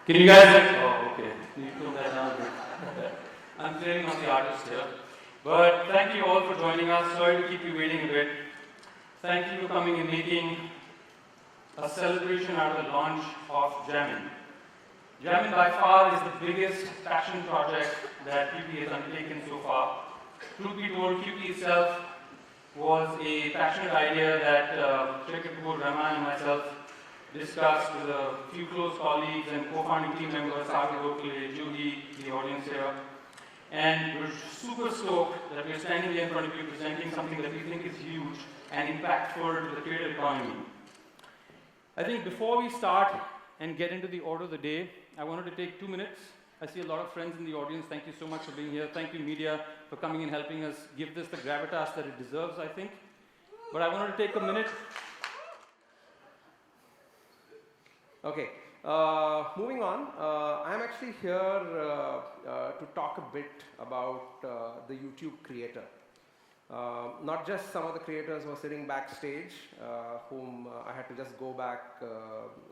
Can you guys? Oh, okay. You took that down a bit. I'm clearing on the artist here. But thank you all for joining us. Sorry to keep you waiting a bit. Thank you for coming and making a celebration out of the launch of Jammin. Jammin by far is the biggest passion project that Qyuki has undertaken so far. Truth be told, Qyuki itself was a passionate idea that Rahman and myself discussed with a few close colleagues and co-founding team members, Qyuki, the audience here. And we're super stoked that we're standing here in front of you presenting something that we think is huge and impactful to the creative economy. I think before we start and get into the order of the day, I wanted to take 2 minutes. I see a lot of friends in the audience. Thank you so much for being here. Thank you, media, for coming and helping us give this the gravitas that it deserves, I think. But I wanted to take a minute. Okay, moving on. I'm actually here to talk a bit about the YouTube creator. Not just some of the creators who are sitting backstage, whom I had to just go back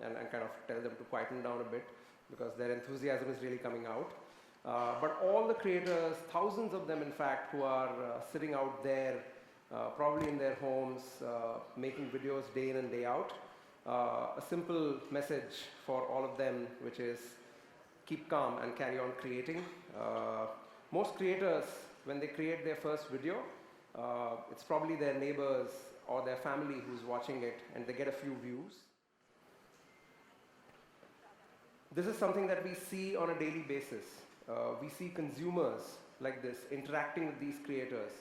and kind of tell them to quieten down a bit because their enthusiasm is really coming out. But all the creators, thousands of them in fact, who are sitting out there, probably in their homes, making videos day in and day out. A simple message for all of them, which is keep calm and carry on creating. Most creators, when they create their first video, it's probably their neighbors or their family who's watching it, and they get a few views. This is something that we see on a daily basis. We see consumers like this interacting with these creators.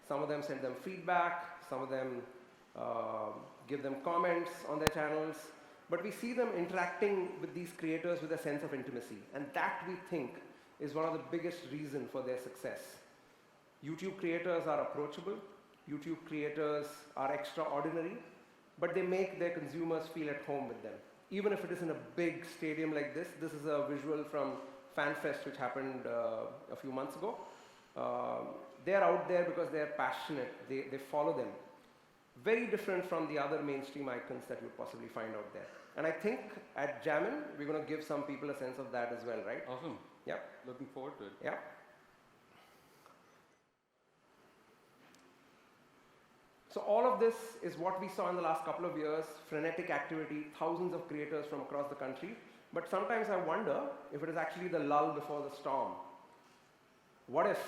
Some of them send them feedback, some of them give them comments on their channels, but we see them interacting with these creators with a sense of intimacy, and that we think is one of the biggest reasons for their success. YouTube creators are approachable, YouTube creators are extraordinary, but they make their consumers feel at home with them. Even if it is in a big stadium like this is a visual from FanFest which happened a few months ago. They're out there because they're passionate, they follow them. Very different from the other mainstream icons that you'd possibly find out there. And I think at Jammin, we're going to give some people a sense of that as well, right? Awesome. Yeah. Looking forward to it. Yeah. So all of this is what we saw in the last couple of years, frenetic activity, thousands of creators from across the country. But sometimes I wonder if it is actually the lull before the storm. What if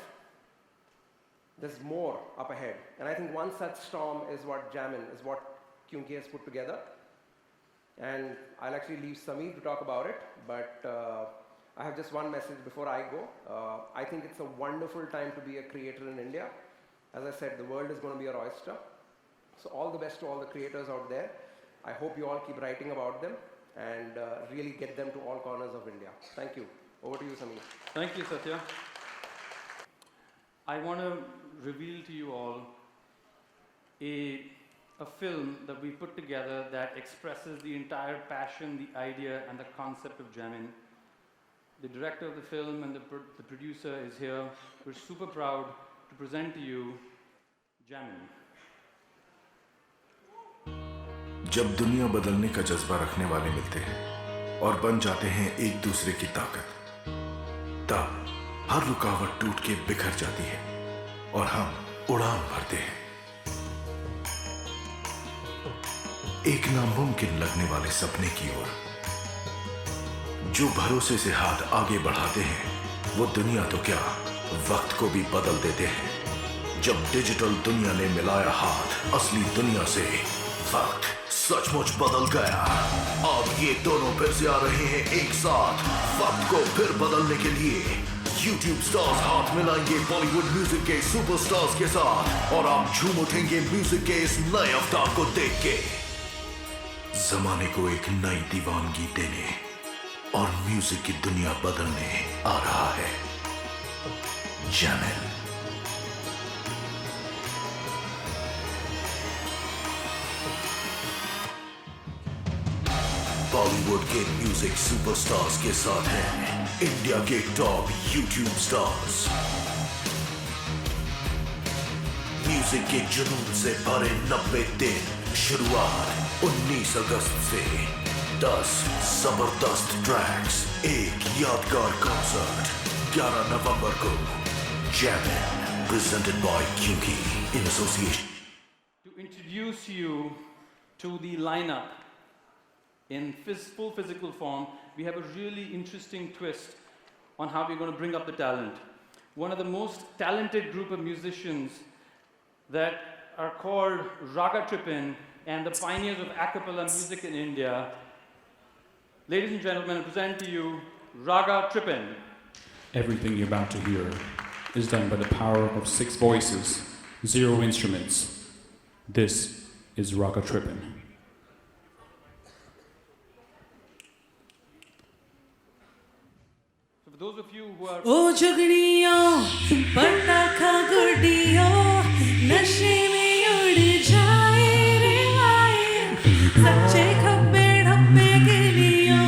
there's more up ahead? And I think one such storm is what Jammin, is what Qyuki has put together. And I'll actually leave Sameer to talk about it, but I have just one message before I go. I think it's a wonderful time to be a creator in India. As I said, the world is going to be our oyster. So all the best to all the creators out there. I hope you all keep writing about them and really get them to all corners of India. Thank you. Over to you, Sameer. Thank you, Satya. I want to reveal to you all a film that we put together that expresses the entire passion, the idea, and the concept of Jammin. The director of the film and the producer is here. We're super proud to present to you Jammin. जब दुनिया बदलने का जज्बा रखने वाले मिलते हैं और बन जाते हैं एक दूसरे की ताकत, तब हर रुकावट टूट के बिखर जाती है और हम उड़ान भरते हैं एक नामुमकिन लगने वाले सपने की ओर। जो भरोसे से हाथ आगे बढ़ाते हैं वो दुनिया तो क्या, वक्त को भी बदल देते हैं। जब डिजिटल दुनिया ने मिलाया हाथ असली दुनिया से, वक्त सचमुच बदल गया। अब ये दोनों फिर से आ रहे हैं एक साथ, वक्त को फिर बदलने के लिए। YouTube स्टार्स हाथ मिलाएंगे बॉलीवुड म्यूजिक के सुपरस्टार्स के साथ और आप झूम उठेंगे म्यूजिक के इस नए अवतार को देख के। जमाने को एक नई दीवानगी देने और म्यूजिक की दुनिया बदलने आ रहा है जैमिन। बॉलीवुड के म्यूजिक सुपरस्टार्स के साथ हैं इंडिया के टॉप यूट्यूब स्टार्स। म्यूजिक के जुनून से भरे 90 दिन, शुरुआत 19 अगस्त से। 10 जबरदस्त ट्रैक्स, एक यादगार कॉन्सर्ट 11 नवंबर को Jammin, presented by Qyuki in association. To introduce you to the lineup in full physical form, we have a really interesting twist on how we're going to bring up the talent. One of the most talented group of musicians that are called Raga Trippin and the pioneers of a cappella music in India. Ladies and gentlemen, I present to you Raga Trippin. Everything you're about to hear is done by the power of 6 voices, 0 instruments. This is Raga Trippin. So for those of you who are... ओ जुगड़ियों पटाखा गुड़ियों नशे में उड़ जाए रे आए सच्चे खब्बे ढब्बे के लियो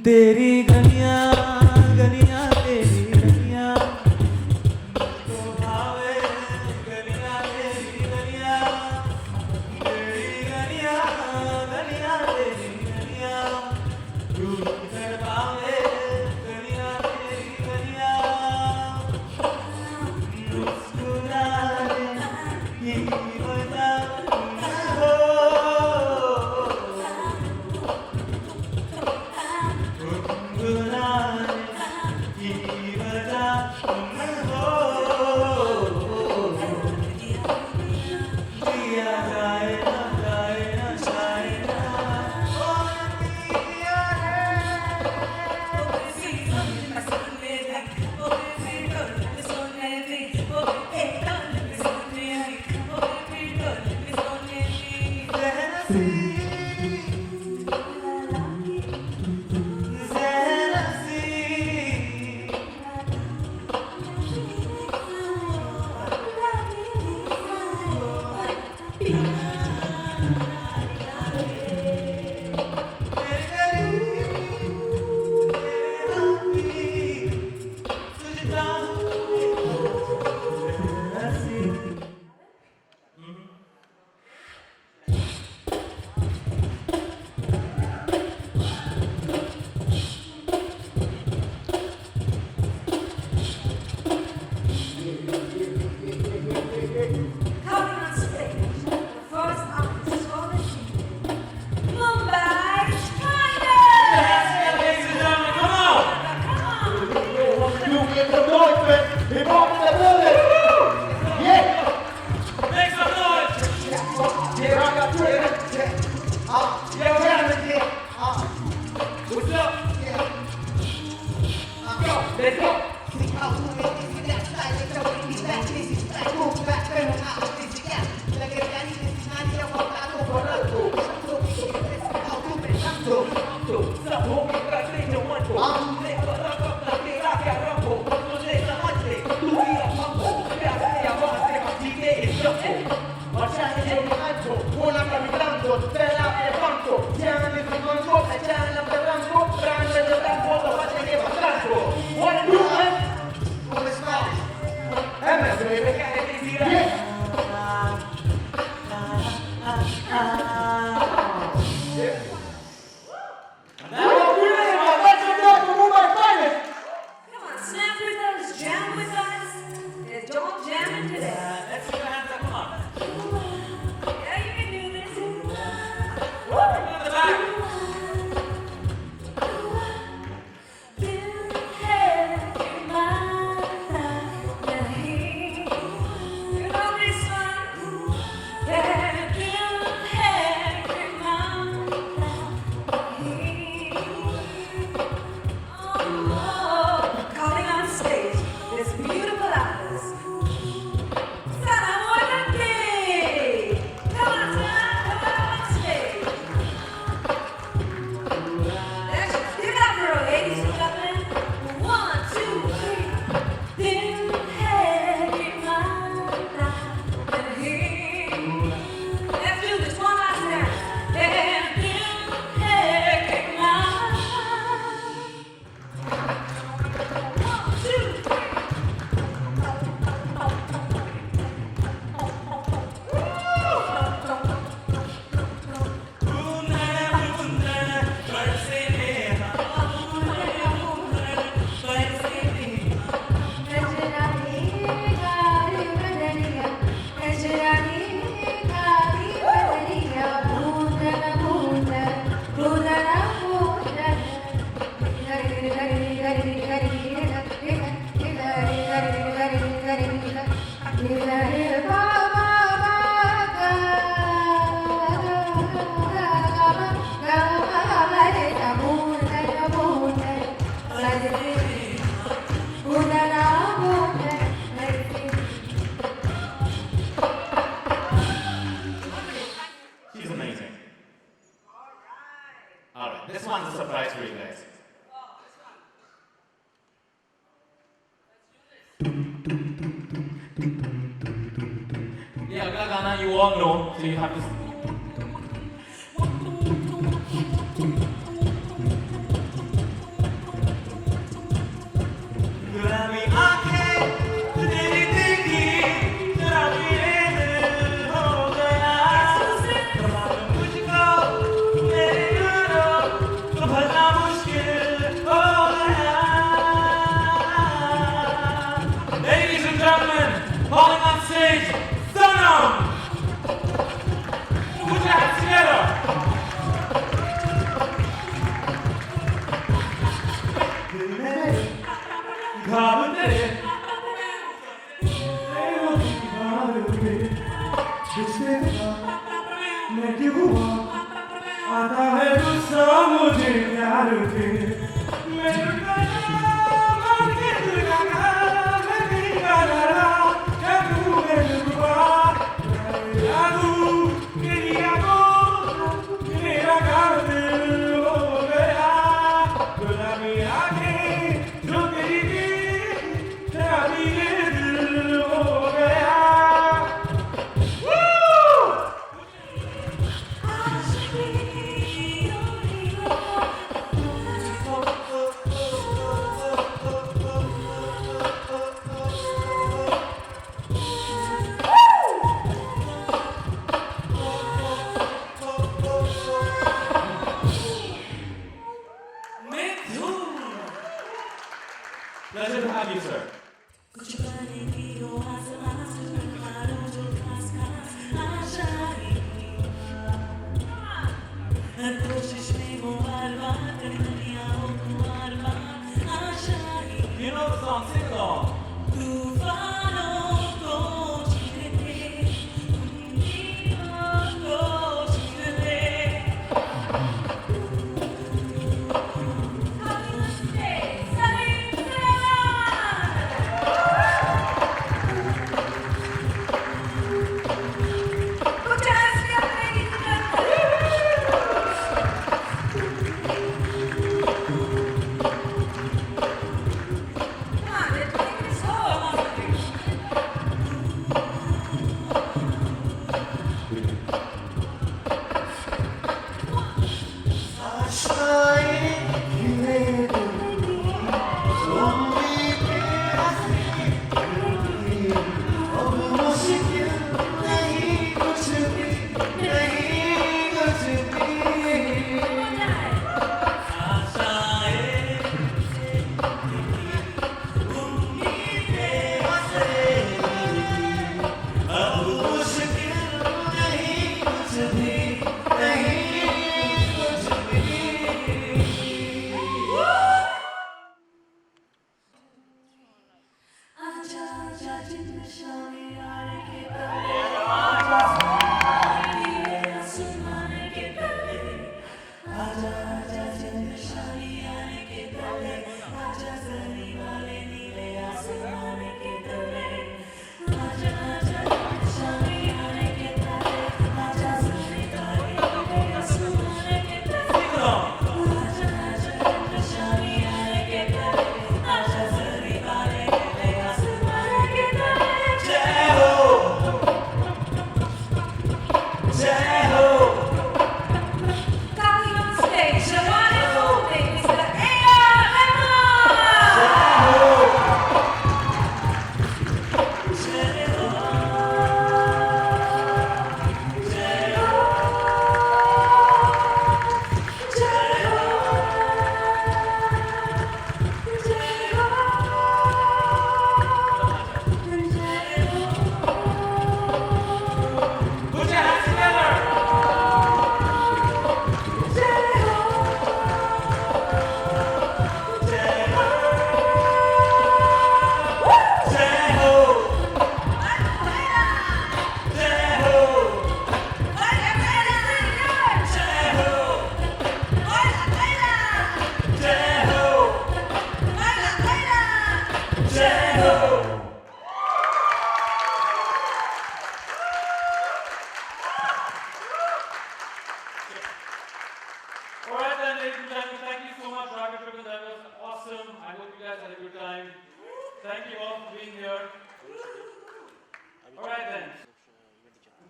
तेरी गलियां गलियां तेरी गलियां तो भावे गलियां तेरी गलियां तेरी गलियां गलियां तेरी गलियां तू कर पावे गलियां तेरी गलियां मुस्कुराए ये बता What do you all know, so you have to. गुलाबी आंखें तेरी देखी शराबी दिल हो गया मालूम मुझको मेरे यारों तो भरना मुश्किल हो गया Ladies and gentlemen, falling on stage, Sonam! Put your hands together! दिल में ख्वाब तेरे जिसने कहा मैं क्यों हुआ आता है गुस्सा मुझे प्यार से मैं मान के दिल का कहा मैं नहीं का डरा क्या तू मेरे रुआ यादू तेरी आंखों मेरा दिल हो गया गुलाबी आंखें जो तेरी थी शराबी दिल हो गया Pleasure to have you, sir. कुछ पाने की हो आसमां से पहाड़ों जो खास खास आशाएं हर कोशिश में वो बार बार कड़कड़ियाँ हो बार बार आशाएं You know the song, sing along. तूफानों को चीर के उंगलियों को चीर ले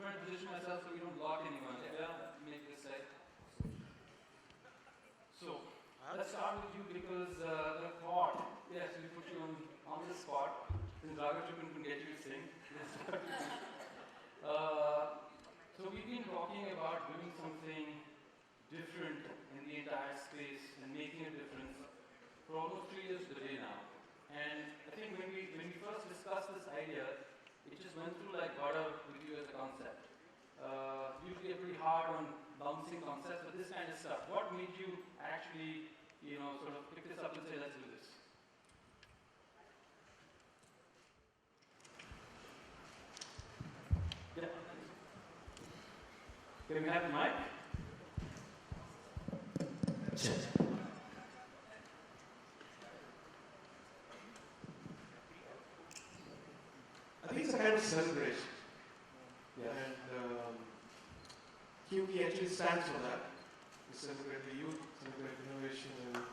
trying to position myself so we don't block anyone. Yeah, make this safe. So, let's start with you because the thought, yes, we put you on the spot. Since Raghav couldn't get you to sing. So we've been talking about doing something different in the entire space and making a difference for almost 3 years today now. And I think when we first discussed this idea, it just went through like butter with you as a concept. Usually are pretty hard on bouncing concepts, but this kind of stuff. What made you actually, sort of pick this up and say, let's do this? Yeah. Can we have the mic? I think it's a kind of celebration. Yeah. And Qyuki actually stands for that. We celebrate the youth, celebrate innovation, and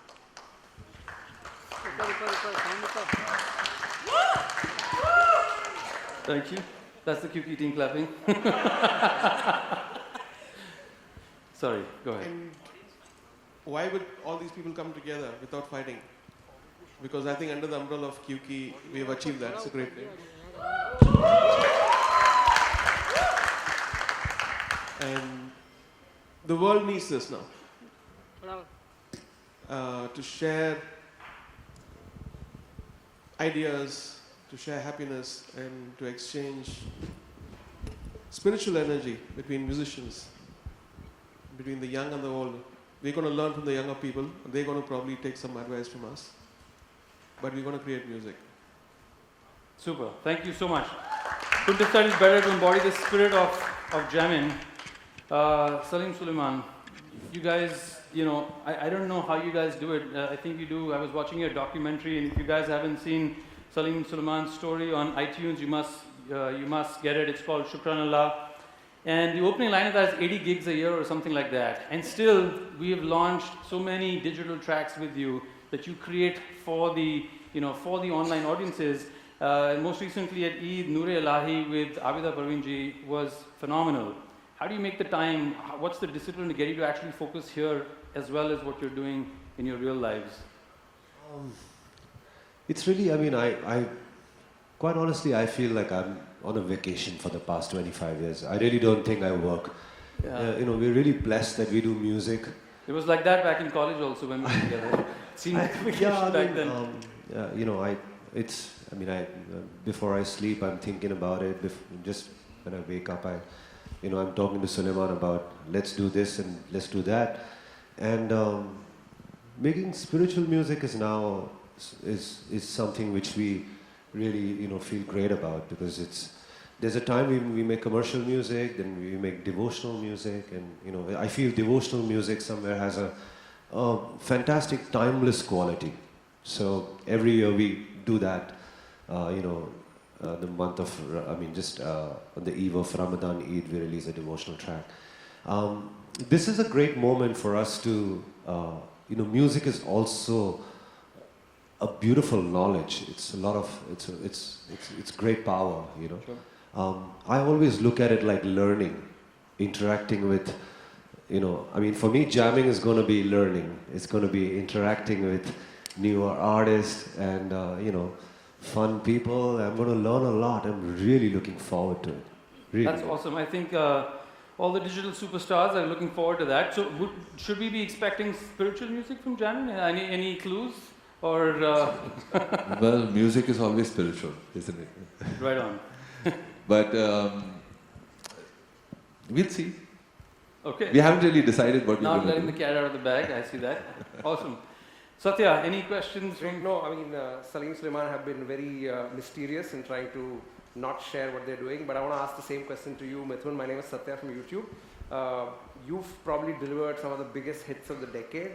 Thank you. That's the Qyuki team clapping. Sorry, go ahead. And why would all these people come together without fighting? Because I think under the umbrella of Qyuki, we have achieved that. It's a great day. And the world needs this now. To share ideas, to share happiness, and to exchange spiritual energy between musicians, between the young and the old. We're going to learn from the younger people. They're going to probably take some advice from us. But we're going to create music. Super. Thank you so much. Couldn't have said it better to embody the spirit of Jammin. Salim Suleiman, you guys, I don't know how you guys do it. I think you do. I was watching your documentary, and if you guys haven't seen Salim Suleiman's story on iTunes, you must get it. It's called Shukran Allah. And the opening line of that is 80 gigs a year or something like that. And still, we have launched so many digital tracks with you that you create for the online audiences. Most recently at Eid, Noor-e Ilahi with Abida Parveenji was phenomenal. How do you make the time? What's the discipline to get you to actually focus here as well as what you're doing in your real lives? It's really, I quite honestly, I feel like I'm on a vacation for the past 25 years. I really don't think I work. Yeah. We're really blessed that we do music. It was like that back in college also when we were together. It seemed like a vacation back then. Before I sleep, I'm thinking about it. Just when I wake up, I'm talking to Suleiman about let's do this and let's do that. And making spiritual music is now is something which we really feel great about, because there's a time we make commercial music, then we make devotional music, and I feel devotional music somewhere has a fantastic timeless quality. So every year we do that. The month of on the eve of Ramadan Eid, we release a devotional track. This is a great moment for us to music is also a beautiful knowledge. It's a lot of it's great power. Sure. I always look at it like learning, interacting with. For me, jamming is going to be learning. It's going to be interacting with newer artists and fun people. I'm going to learn a lot. I'm really looking forward to it. Really. That's awesome. I think all the digital superstars are looking forward to that. So should we be expecting spiritual music from Jammin? Any clues? Or Well, music is always spiritual, isn't it? Right on. But we'll see. Okay. We haven't really decided what we're Not going letting to the do. cat out of the bag. I see that. Awesome. Satya, any questions? No, Salim Suleiman have been very mysterious in trying to not share what they're doing, but I want to ask the same question to you, Mithun. My name is Satya from YouTube. You've probably delivered some of the biggest hits of the decade.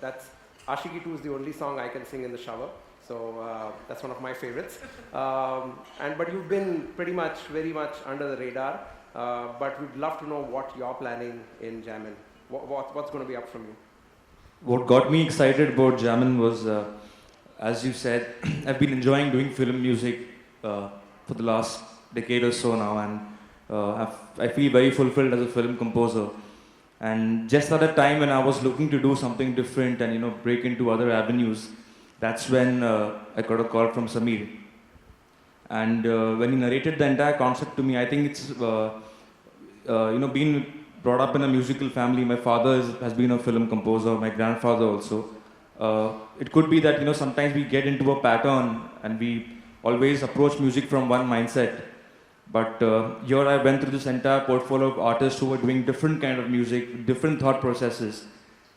That's Ashiki 2 is the only song I can sing in the shower, so that's one of my favorites. But you've been very much under the radar, but we'd love to know what you're planning in Jammin. What's going to be up from you? What got me excited about Jammin was, as you said, I've been enjoying doing film music for the last decade or so now, and I feel very fulfilled as a film composer. And just at the time when I was looking to do something different and break into other avenues, that's when I got a call from Samir. And when he narrated the entire concept to me, I think it's being brought up in a musical family. My father has been a film composer, my grandfather also. It could be that sometimes we get into a pattern and we always approach music from one mindset. But here I went through this entire portfolio of artists who were doing different kind of music, different thought processes.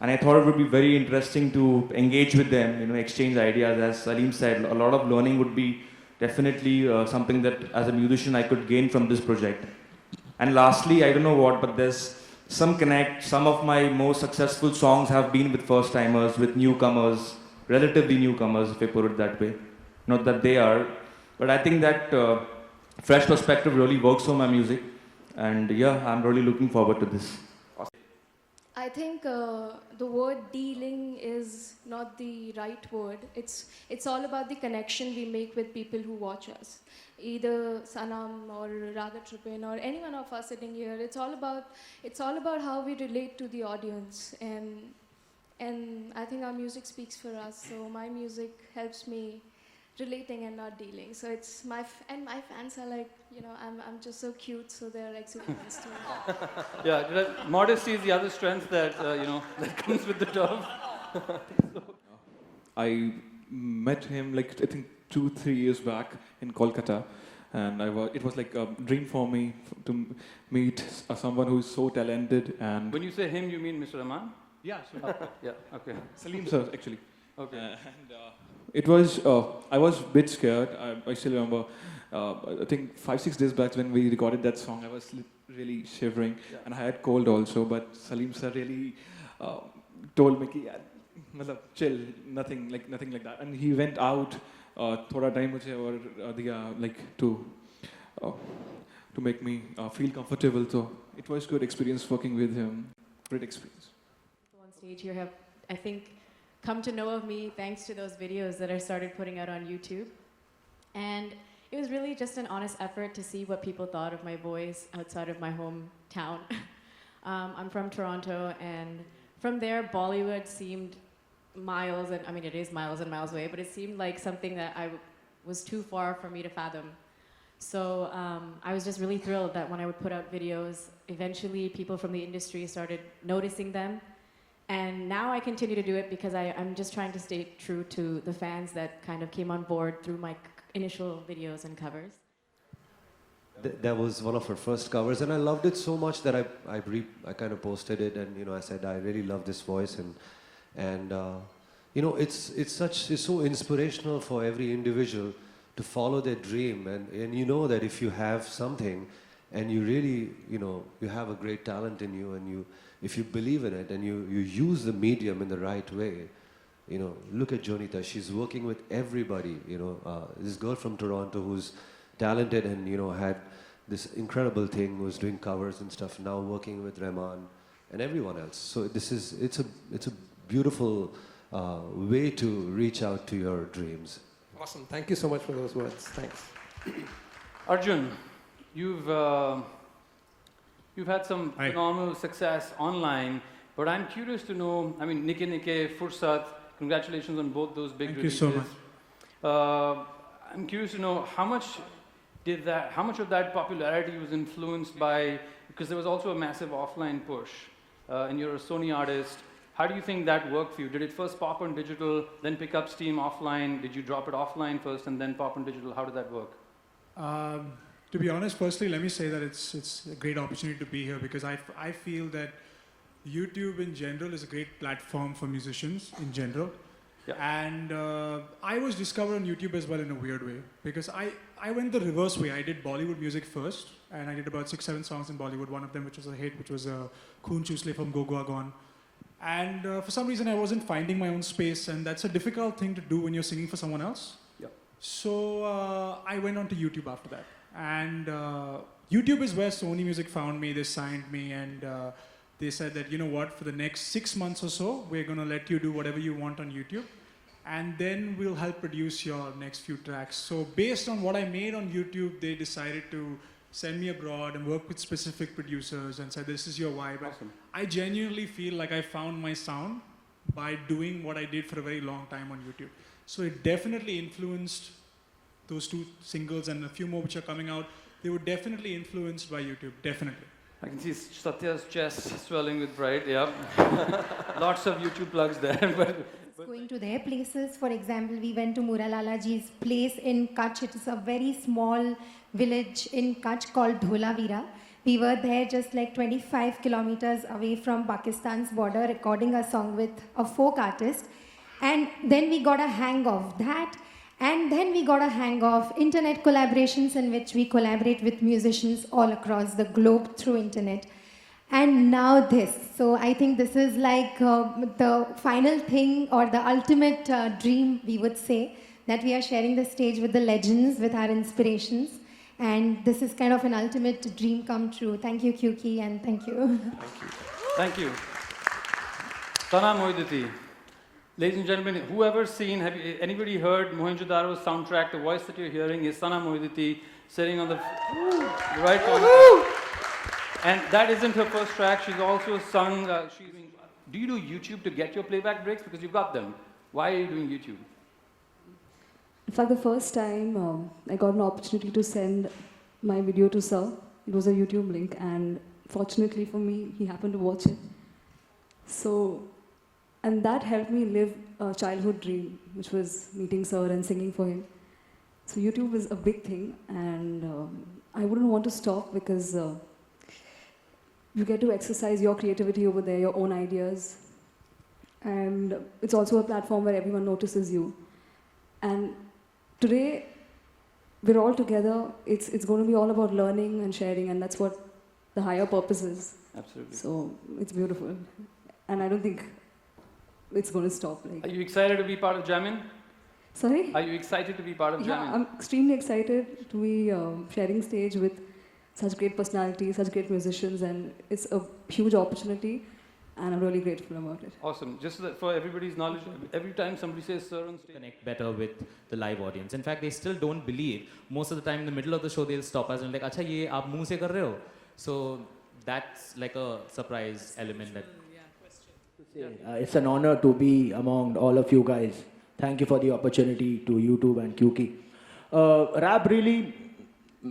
And I thought it would be very interesting to engage with them, exchange ideas. As Salim said, a lot of learning would be definitely something that as a musician I could gain from this project. And lastly, I don't know what, but there's some connect. Some of my most successful songs have been with first timers, with newcomers, relatively newcomers, if I put it that way. Not that they are, but I think that fresh perspective really works for my music. And yeah, I'm really looking forward to this. I think the word dealing is not the right word. It's all about the connection we make with people who watch us. Either Sanam or Raga Tripin or any one of us sitting here. It's all about how we relate to the audience, and I think our music speaks for us. So my music helps me relating and not dealing. So it's my fans are like, I'm just so cute, so they're like super nice to me. Yeah, modesty is the other strength that that comes with the term. I met him I think 2-3 years back in Kolkata, and it was like a dream for me to meet someone who is so talented. And When you say him, you mean Mr. Rahman? yeah, sure. Yeah, okay. Salim sir, actually. Okay. And it was, I was a bit scared. I still remember, I think 5-6 days back when we recorded that song, I was really shivering, and I had cold also, but Salim sir really told me, chill, nothing like that. And he went out, thoda time mujhe aur diya, to make me feel comfortable. So it was good experience working with him, great experience. On stage here have, I think, come to know of me thanks to those videos that I started putting out on YouTube. And it was really just an honest effort to see what people thought of my voice outside of my hometown. I'm from Toronto, and from there, Bollywood seemed miles, and I mean, it is miles and miles away, but it seemed like something that was too far for me to fathom. So I was just really thrilled that when I would put out videos, eventually people from the industry started noticing them. And now I continue to do it because I'm just trying to stay true to the fans that kind of came on board through my initial videos and covers. That was one of her first covers, and I loved it so much that I kind of posted it, and I said I really love this voice, and it's so inspirational for every individual to follow their dream, and that if you have something, and you really you have a great talent in you, and if you believe in it and you use the medium in the right way, look at Jonita. She's working with everybody. This girl from Toronto who's talented and had this incredible thing, who's doing covers and stuff. Now working with Rahman and everyone else. So it's a beautiful way to reach out to your dreams. Awesome. Thank you so much for those words. Thanks. Arjun, you've had some phenomenal success online, but I'm curious to know, I mean, Nike, Fursat, congratulations on both those big releases. Thank you so much. I'm curious to know how much of that popularity was influenced by, because there was also a massive offline push, and you're a Sony artist. How do you think that worked for you? Did it first pop on digital, then pick up steam offline? Did you drop it offline first and then pop on digital? How did that work? To be honest, firstly, let me say that it's a great opportunity to be here because I feel that YouTube in general is a great platform for musicians in general. Yeah. And I was discovered on YouTube as well in a weird way because I went the reverse way. I did Bollywood music first, and I did about 6-7 songs in Bollywood, one of them which was a hit, which was Khoon Chusle from Go Go Gone. And for some reason I wasn't finding my own space, and that's a difficult thing to do when you're singing for someone else. Yeah. So I went on to YouTube after that. And YouTube is where Sony Music found me, they signed me, and they said that, you know what, for the next 6 months or so, we're going to let you do whatever you want on YouTube, and then we'll help produce your next few tracks. So based on what I made on YouTube, they decided to send me abroad and work with specific producers and say, this is your vibe. Awesome. I genuinely feel like I found my sound by doing what I did for a very long time on YouTube. So it definitely influenced those 2 singles and a few more which are coming out. They were definitely influenced by YouTube, definitely. I can see Satya's chest swelling with pride, yeah. Lots of YouTube plugs there. But Going to their places, for example, we went to Muralalaji's place in Kutch. It is a very small village in Kutch called Dholavira. We were there just like 25 kilometers away from Pakistan's border, recording a song with a folk artist. And then we got a hang of that. And then we got a hang of internet collaborations in which we collaborate with musicians all across the globe through internet. And now this. So I think this is like the final thing or the ultimate dream, we would say, that we are sharing the stage with the legends, with our inspirations. And this is kind of an ultimate dream come true. Thank you, Qyuki, and thank you. thank you. Tana Moidati. Ladies and gentlemen, whoever's seen, anybody heard Mohenjo-daro's soundtrack? The voice that you're hearing is Sana Moidati sitting on the right corner. And that isn't her first track. She's also sung. Do you do YouTube to get your playback breaks? Because you've got them. Why are you doing YouTube? In fact, the first time I got an opportunity to send my video to Sir, it was a YouTube link, and fortunately for me, he happened to watch it. So, and that helped me live a childhood dream, which was meeting Sir and singing for him. So YouTube is a big thing, and I wouldn't want to stop because you get to exercise your creativity over there, your own ideas. And it's also a platform where everyone notices you. And today, we're all together. It's going to be all about learning and sharing, and that's what the higher purpose is. Absolutely. So it's beautiful. And I don't think it's going to stop. Are you excited to be part of Jammin? Sorry? Are you excited to be part of Jammin? Yeah, I'm extremely excited to be sharing stage with such great personalities, such great musicians, and it's a huge opportunity, and I'm really grateful about it. Awesome. Just so that for everybody's knowledge, every time somebody says Sir on stage, connect better with the live audience. In fact, they still don't believe. Most of the time in the middle of the show, they'll stop us and like, "Acha, ye aap muh se kar rahe ho?" So that's like a surprise element that. It's an honor to be among all of you guys. Thank you for the opportunity to YouTube and Qyuki. Rap really,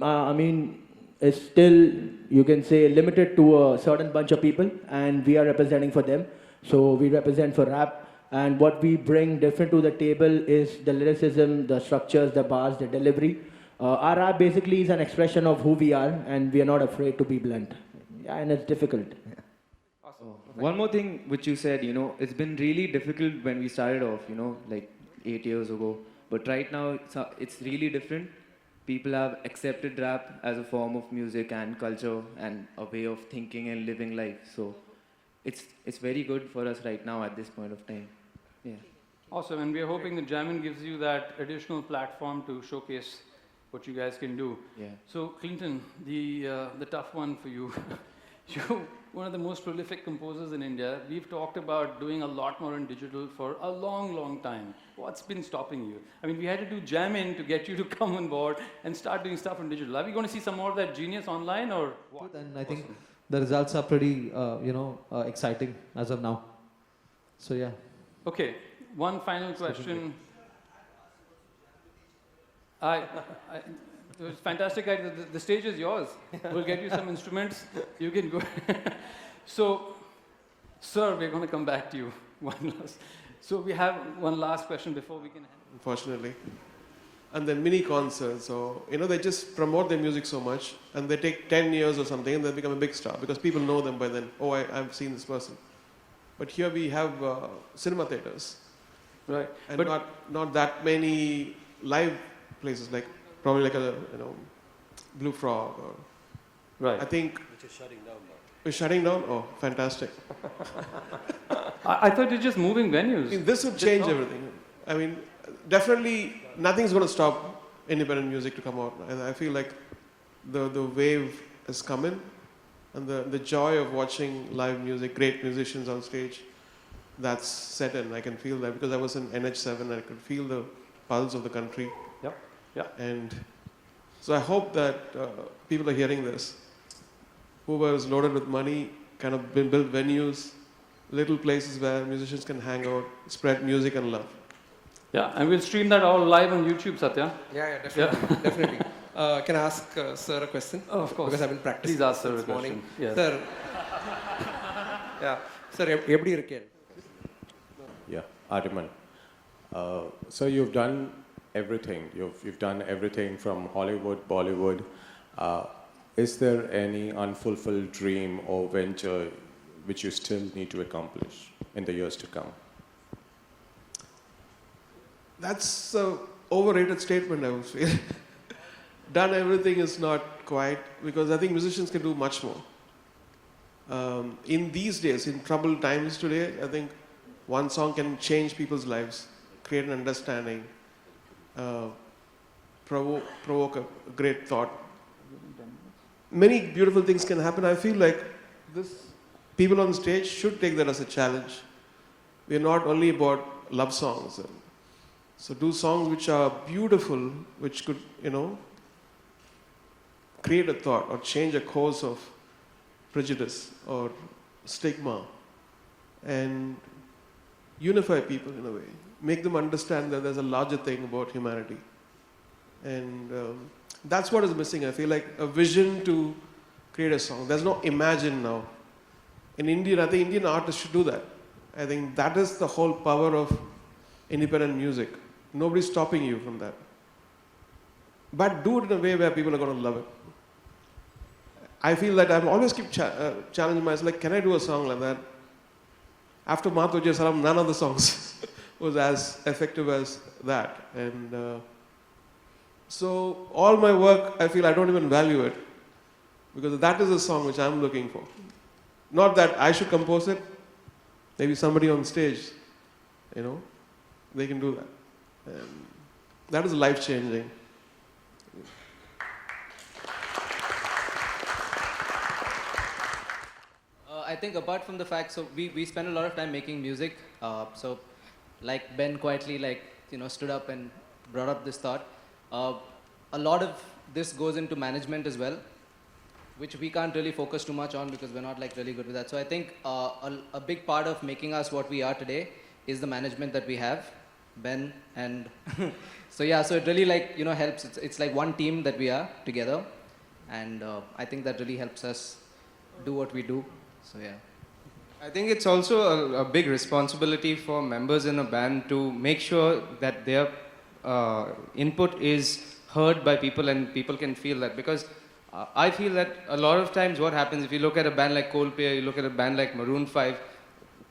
I mean, is still, you can say, limited to a certain bunch of people, and we are representing for them. So we represent for rap, and what we bring different to the table is the lyricism, the structures, the bars, the delivery. Our rap basically is an expression of who we are, and we are not afraid to be blunt. Yeah, and it's difficult. One more thing which you said, it's been really difficult when we started off, like 8 years ago. But right now, it's really different. People have accepted rap as a form of music and culture and a way of thinking and living life. So it's very good for us right now at this point of time. Yeah. Awesome, and we're hoping that Jammin gives you that additional platform to showcase what you guys can do. Yeah. So Clinton, the tough one for you. You're one of the most prolific composers in India. We've talked about doing a lot more in digital for a long, long time. What's been stopping you? I mean, we had to do Jammin to get you to come on board and start doing stuff in digital. Are we going to see some more of that genius online, or what? And I think the results are pretty, exciting as of now. So yeah. Okay, one final question. It was fantastic. The stage is yours. We'll get you some instruments. You can go. So, sir, we're going to come back to you. So we have one last question before we can. Unfortunately. And then mini concerts, so they just promote their music so much, and they take 10 years or something, and they become a big star because people know them by then. Oh, I've seen this person. But here we have cinema theaters, right? And but not that many live places, like probably like a Blue Frog or. Right. I think. Which is shutting down now. It's shutting down. Oh, fantastic. I thought you're just moving venues. I mean, this would change everything. I mean, definitely nothing's going to stop independent music to come out. And I feel like the wave is coming, and the joy of watching live music, great musicians on stage, that's set in. I can feel that because I was in NH7, I could feel the pulse of the country. Yep. Yeah. And So I hope that people are hearing this. Whoever is loaded with money, kind of build venues, little places where musicians can hang out, spread music and love. Yeah, and we'll stream that all live on YouTube, Satya. Yeah, definitely. Definitely. Can I ask sir a question? Oh, of course. Because I've been practicing Please ask sir a this morning. question. Yes. Sir. Yeah. Sir, எப்படி இருக்கீங்க? Yeah, Artiman. So you've done everything. You've done everything from Hollywood, Bollywood. Is there any unfulfilled dream or venture which you still need to accomplish in the years to come? That's an overrated statement, I would feel. Done everything is not quite, because I think musicians can do much more. In these days, in troubled times today, I think one song can change people's lives, create an understanding, provoke a great thought. Many beautiful things can happen. I feel like people on stage should take that as a challenge. We're not only about love songs. So do songs which are beautiful, which could, create a thought or change a course of prejudice or stigma, and unify people in a way. Make them understand that there's a larger thing about humanity. And that's what is missing. I feel like a vision to create a song. There's no imagine now. In India, I think Indian artists should do that. I think that is the whole power of independent music. Nobody's stopping you from that. But do it in a way where people are going to love it. I feel that I always keep challenging myself, like, can I do a song like that? After Mahatma Salam, none of the songs was as effective as that. And so all my work, I feel I don't even value it, because that is a song which I'm looking for. Not that I should compose it, maybe somebody on stage, they can do that. And that is life-changing. I think apart from the fact, so we spend a lot of time making music. So like Ben quietly stood up and brought up this thought. A lot of this goes into management as well, which we can't really focus too much on because we're not really good with that. So I think a big part of making us what we are today is the management that we have, Ben, and so yeah, so it really helps. It's like one team that we are together, and I think that really helps us do what we do. So yeah. I think it's also a big responsibility for members in a band to make sure that their input is heard by people and people can feel that, because I feel that a lot of times what happens, if you look at a band like Coldplay, you look at a band like Maroon 5,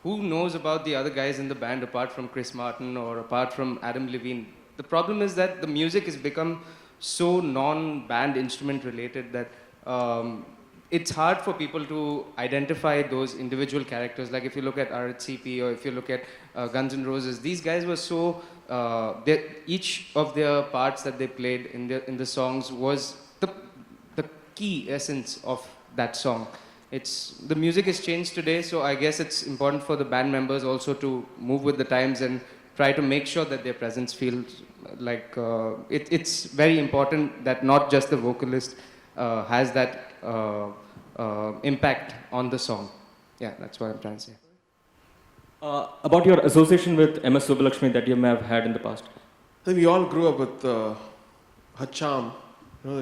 who knows about the other guys in the band apart from Chris Martin or apart from Adam Levine? The problem is that the music has become so non-band instrument related that it's hard for people to identify those individual characters. Like if you look at RHCP or if you look at Guns N' Roses, these guys were so, each of their parts that they played in the songs was the key essence of that song. The music has changed today, so I guess it's important for the band members also to move with the times and try to make sure that their presence feels like, it's very important that not just the vocalist has that impact on the song. Yeah, that's what I'm trying to say. About your association with MS Subbulakshmi that you may have had in the past. I think we all grew up with her charm.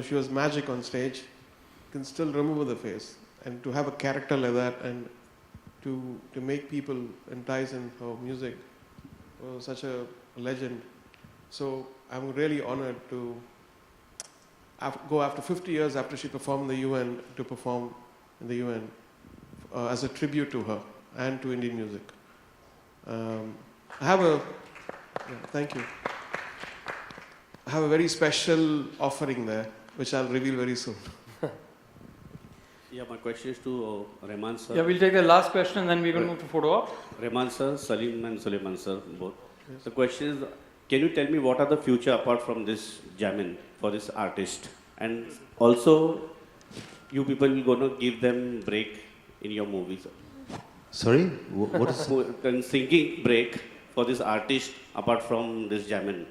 She was magic on stage. You can still remember the face. And to have a character like that and to make people entice in her music was such a legend. So I'm really honored to go after 50 years after she performed in the UN to perform in the UN as a tribute to her and to Indian music. Thank you. I have a very special offering there, which I'll reveal very soon. Yeah, my question is to Rahman sir. Yeah, we'll take the last question and then we're going to move to photo op. Rahman sir, Salim and Suleiman sir, both. Yes. The question is, can you tell me what are the future apart from this Jammin for this artist? And also, you people will going to give them break in your movies. Sorry? What is singing break for this artist apart from this Jammin?